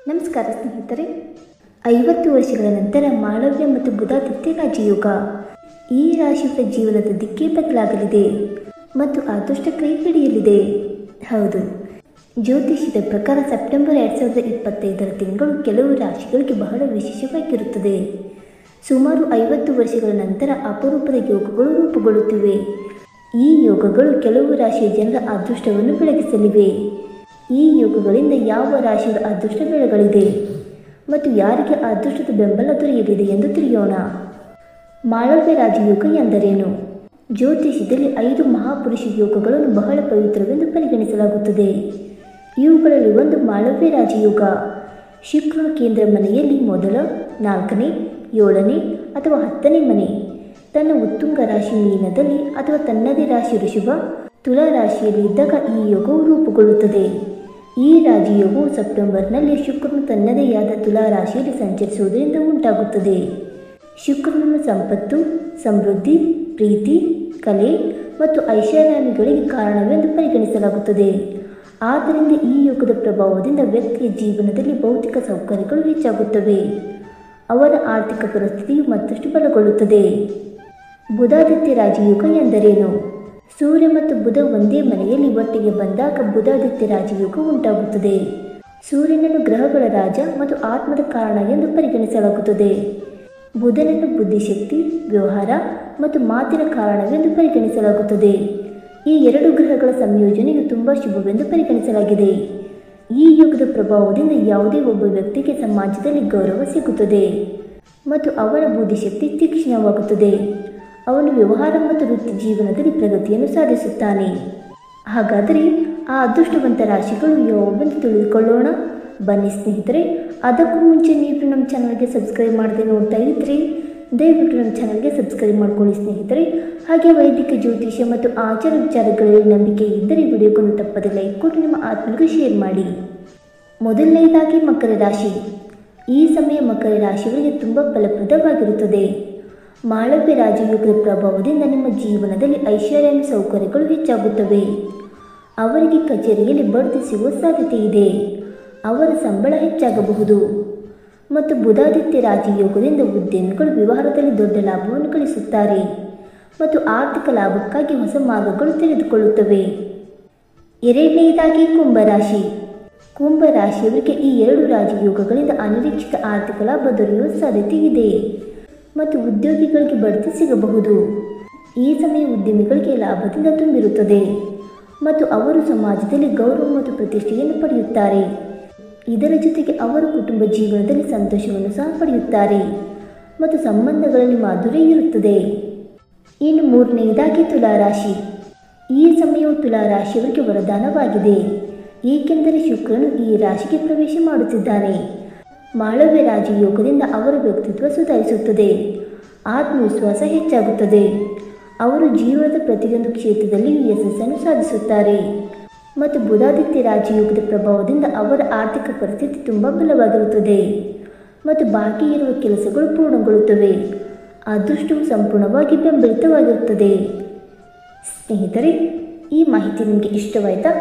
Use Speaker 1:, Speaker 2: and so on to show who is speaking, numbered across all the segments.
Speaker 1: ನಮಸ್ಕಾರ ಸ್ನೇಹಿತರೆ. 50 ವರ್ಷಗಳ ನಂತರ ಮಾಳವ್ಯ ಮತ್ತು ಬುಧಾದಿತ್ಯ ರಾಜಯೋಗ. ಈ ರಾಶಿಯವರ ಜೀವನದ ದಿಕ್ಕೇ ಬದಲಾಗಲಿದೆ ಮತ್ತು ಅದೃಷ್ಟ ಕೈ ಹಿಡಿಯಲಿದೆ. ಹೌದು, ಜ್ಯೋತಿಷ್ಯದ ಪ್ರಕಾರ ಸೆಪ್ಟೆಂಬರ್ 2025 ತಿಂಗಳು ಕೆಲವು ರಾಶಿಗಳಿಗೆ ಬಹಳ ವಿಶೇಷವಾಗಿರುತ್ತದೆ. ಸುಮಾರು 50 ವರ್ಷಗಳ ನಂತರ ಅಪರೂಪದ ಯೋಗಗಳು ರೂಪುಗೊಳ್ಳುತ್ತಿವೆ. ಈ ಯೋಗಗಳು ಕೆಲವು ರಾಶಿಯ ಜನರ ಅದೃಷ್ಟವನ್ನು ಬೆಳಗಿಸಲಿವೆ. ಈ ಯೋಗಗಳಿಂದ ಯಾವ ರಾಶಿಗಳ ಅದೃಷ್ಟ ಬೆಳಗಲಿದೆ ಮತ್ತು ಯಾರಿಗೆ ಅದೃಷ್ಟದ ಬೆಂಬಲ ದೊರೆಯಲಿದೆ ಎಂದು ತಿಳಿಯೋಣ. ಮಾಳವ್ಯ ರಾಜಯೋಗ ಎಂದರೇನು? ಜ್ಯೋತಿಷ್ಯದಲ್ಲಿ 5 ಮಹಾಪುರುಷ ಯೋಗಗಳನ್ನು ಬಹಳ ಪವಿತ್ರವೆಂದು ಪರಿಗಣಿಸಲಾಗುತ್ತದೆ. ಇವುಗಳಲ್ಲಿ ಒಂದು ಮಾಳವ್ಯ ರಾಜಯೋಗ. ಶುಕ್ರನ ಕೇಂದ್ರ ಮನೆಯಲ್ಲಿ ಮೊದಲ, 4ನೇ, 7ನೇ ಅಥವಾ 10ನೇ ಮನೆ, ತನ್ನ ಉತ್ತುಂಗ ರಾಶಿ ಮೀನದಲ್ಲಿ ಅಥವಾ ತನ್ನದೇ ರಾಶಿ ಋಷಭ, ತುಲಾ ರಾಶಿಯಲ್ಲಿ ಇದ್ದಾಗ ಈ ಯೋಗವು ರೂಪುಗೊಳ್ಳುತ್ತದೆ. ಈ ರಾಜಯೋಗವು ಸೆಪ್ಟೆಂಬರ್ನಲ್ಲಿ ಶುಕ್ರನು ತನ್ನದೇ ಆದ ತುಲಾ ರಾಶಿಯಲ್ಲಿ ಸಂಚರಿಸುವುದರಿಂದ ಉಂಟಾಗುತ್ತದೆ. ಶುಕ್ರನನ್ನು ಸಂಪತ್ತು, ಸಮೃದ್ಧಿ, ಪ್ರೀತಿ, ಕಲೆ ಮತ್ತು ಐಷಾರಾಮಿಗಳಿಗೆ ಕಾರಣವೆಂದು ಪರಿಗಣಿಸಲಾಗುತ್ತದೆ. ಆದ್ದರಿಂದ ಈ ಯೋಗದ ಪ್ರಭಾವದಿಂದ ವ್ಯಕ್ತಿಯ ಜೀವನದಲ್ಲಿ ಭೌತಿಕ ಸೌಕರ್ಯಗಳು ಹೆಚ್ಚಾಗುತ್ತವೆ. ಅವರ ಆರ್ಥಿಕ ಪರಿಸ್ಥಿತಿಯು ಮತ್ತಷ್ಟು ಬಲಗೊಳ್ಳುತ್ತದೆ. ಬುಧಾದಿತ್ಯ ರಾಜಯೋಗ ಎಂದರೇನು? ಸೂರ್ಯ ಮತ್ತು ಬುಧ ಒಂದೇ ಮನೆಯಲ್ಲಿ ಒಟ್ಟಿಗೆ ಬಂದಾಗ ಬುಧಾದಿತ್ಯ ರಾಜಯೋಗ ಉಂಟಾಗುತ್ತದೆ. ಸೂರ್ಯನನ್ನು ಗ್ರಹಗಳ ರಾಜ ಮತ್ತು ಆತ್ಮದ ಕಾರಣ ಎಂದು ಪರಿಗಣಿಸಲಾಗುತ್ತದೆ. ಬುಧನನ್ನು ಬುದ್ಧಿಶಕ್ತಿ, ವ್ಯವಹಾರ ಮತ್ತು ಮಾತಿನ ಕಾರಣವೆಂದು ಪರಿಗಣಿಸಲಾಗುತ್ತದೆ. ಈ 2 ಗ್ರಹಗಳ ಸಂಯೋಜನೆಯು ತುಂಬ ಶುಭವೆಂದು ಪರಿಗಣಿಸಲಾಗಿದೆ. ಈ ಯೋಗದ ಪ್ರಭಾವದಿಂದ ಯಾವುದೇ ಒಬ್ಬ ವ್ಯಕ್ತಿಗೆ ಸಮಾಜದಲ್ಲಿ ಗೌರವ ಸಿಗುತ್ತದೆ ಮತ್ತು ಅವನ ಬುದ್ಧಿಶಕ್ತಿ ತೀಕ್ಷ್ಣವಾಗುತ್ತದೆ. ಅವನು ವ್ಯವಹಾರ ಮತ್ತು ವೃತ್ತಿ ಜೀವನದಲ್ಲಿ ಪ್ರಗತಿಯನ್ನು ಸಾಧಿಸುತ್ತಾನೆ. ಹಾಗಾದರೆ ಆ ಅದೃಷ್ಟವಂತ ರಾಶಿಗಳು ಯಾವುವೆಂದು ತಿಳಿದುಕೊಳ್ಳೋಣ. ಬನ್ನಿ ಸ್ನೇಹಿತರೆ. ಅದಕ್ಕೂ ಮುಂಚೆ ನೀವು ನಮ್ಮ ಚಾನಲ್ಗೆ ಸಬ್ಸ್ಕ್ರೈಬ್ ಮಾಡದೆ ನೋಡ್ತಾ ಇದ್ದರೆ ದಯವಿಟ್ಟು ನಮ್ಮ ಚಾನಲ್ಗೆ ಸಬ್ಸ್ಕ್ರೈಬ್ ಮಾಡ್ಕೊಳ್ಳಿ ಸ್ನೇಹಿತರೆ. ಹಾಗೆ ವೈದಿಕ ಜ್ಯೋತಿಷ್ಯ ಮತ್ತು ಆಚಾರ ವಿಚಾರಗಳಲ್ಲಿ ನಂಬಿಕೆ ಇದ್ದರೆ ವಿಡಿಯೋಗಳನ್ನು ತಪ್ಪದೆ ಲೈಕ್ ಕೊಟ್ಟು ನಿಮ್ಮ ಆತ್ಮೀಯರಿಗೆ ಶೇರ್ ಮಾಡಿ. ಮೊದಲನೆಯದಾಗಿ ಮಕರ ರಾಶಿ. ಈ ಸಮಯ ಮಕರ ರಾಶಿಯವರಿಗೆ ತುಂಬ ಫಲಪ್ರದವಾಗಿರುತ್ತದೆ. ಮಾಳವ್ಯ ರಾಜಯೋಗದ ಪ್ರಭಾವದಿಂದ ನಿಮ್ಮ ಜೀವನದಲ್ಲಿ ಐಷಾರಾಮಿ ಸೌಕರ್ಯಗಳು ಹೆಚ್ಚಾಗುತ್ತವೆ. ಅವರಿಗೆ ಕಚೇರಿಯಲ್ಲಿ ಬಡ್ತಿ ಸಿಗುವ ಸಾಧ್ಯತೆ ಇದೆ. ಅವರ ಸಂಬಳ ಹೆಚ್ಚಾಗಬಹುದು. ಮತ್ತು ಬುಧಾದಿತ್ಯ ರಾಜಯೋಗದಿಂದ ಉದ್ಯಮಿಗಳು ವ್ಯವಹಾರದಲ್ಲಿ ದೊಡ್ಡ ಲಾಭವನ್ನು ಗಳಿಸುತ್ತಾರೆ ಮತ್ತು ಆರ್ಥಿಕ ಲಾಭಕ್ಕಾಗಿ ಹೊಸ ಮಾರ್ಗಗಳು ತೆರೆದುಕೊಳ್ಳುತ್ತವೆ. ಎರಡನೆಯದಾಗಿ ಕುಂಭರಾಶಿ. ಕುಂಭರಾಶಿಯವರಿಗೆ ಈ 2 ರಾಜಯೋಗಗಳಿಂದ ಅನಿರೀಕ್ಷಿತ ಆರ್ಥಿಕ ಲಾಭ ದೊರೆಯುವ ಸಾಧ್ಯತೆ ಇದೆ ಮತ್ತು ಉದ್ಯೋಗಿಗಳಿಗೆ ಬಡ್ತಿ ಸಿಗಬಹುದು. ಈ ಸಮಯ ಉದ್ಯಮಿಗಳಿಗೆ ಲಾಭದಿಂದ ತುಂಬಿರುತ್ತದೆ ಮತ್ತು ಅವರು ಸಮಾಜದಲ್ಲಿ ಗೌರವ ಮತ್ತು ಪ್ರತಿಷ್ಠೆಯನ್ನು ಪಡೆಯುತ್ತಾರೆ. ಇದರ ಜೊತೆಗೆ ಅವರು ಕುಟುಂಬ ಜೀವನದಲ್ಲಿ ಸಂತೋಷವನ್ನು ಸಹ ಪಡೆಯುತ್ತಾರೆ ಮತ್ತು ಸಂಬಂಧಗಳಲ್ಲಿ ಮಾಧುರ್ಯ ಇರುತ್ತದೆ. ಇನ್ನು ಮೂರನೆಯದಾಗಿ ತುಲಾರಾಶಿ. ಈ ಸಮಯವು ತುಲಾರಾಶಿಯವರಿಗೆ ವರದಾನವಾಗಿದೆ, ಏಕೆಂದರೆ ಶುಕ್ರನು ಈ ರಾಶಿಗೆ ಪ್ರವೇಶ ಮಾಡುತ್ತಿದ್ದಾನೆ. ಮಾಳವ್ಯ ರಾಜಯೋಗದಿಂದ ಅವರ ವ್ಯಕ್ತಿತ್ವ ಸುಧಾರಿಸುತ್ತದೆ, ಆತ್ಮವಿಶ್ವಾಸ ಹೆಚ್ಚಾಗುತ್ತದೆ. ಅವರು ಜೀವನದ ಪ್ರತಿಯೊಂದು ಕ್ಷೇತ್ರದಲ್ಲಿಯೂ ಯಶಸ್ಸನ್ನು ಸಾಧಿಸುತ್ತಾರೆ ಮತ್ತು ಬುಧಾದಿತ್ಯ ರಾಜಯೋಗದ ಪ್ರಭಾವದಿಂದ ಅವರ ಆರ್ಥಿಕ ಪರಿಸ್ಥಿತಿ ತುಂಬ ಬಲವಾಗಿರುತ್ತದೆ ಮತ್ತು ಬಾಕಿ ಇರುವ ಕೆಲಸಗಳು ಪೂರ್ಣಗೊಳ್ಳುತ್ತವೆ. ಅದೃಷ್ಟವು ಸಂಪೂರ್ಣವಾಗಿ ಬೆಂಬಲಿತವಾಗಿರುತ್ತದೆ. ಸ್ನೇಹಿತರೆ, ಈ ಮಾಹಿತಿ ನಿಮಗೆ ಇಷ್ಟವಾಯಿತಾ?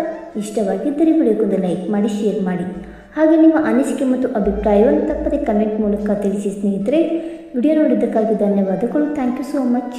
Speaker 1: ಇಷ್ಟವಾಗಿದ್ದರೆ ವಿಡಿಯೋಕ್ಕೊಂದು ಲೈಕ್ ಮಾಡಿ, ಶೇರ್ ಮಾಡಿ. ಹಾಗೆ ನಿಮ್ಮ ಅನಿಸಿಕೆ ಮತ್ತು ಅಭಿಪ್ರಾಯವನ್ನು ತಪ್ಪದೆ ಕಮೆಂಟ್ ಮೂಲಕ ತಿಳಿಸಿ ಸ್ನೇಹಿತರೆ. ವಿಡಿಯೋ ನೋಡಿದ್ದಕ್ಕಾಗಿ ಧನ್ಯವಾದಗಳು. Thank you so much.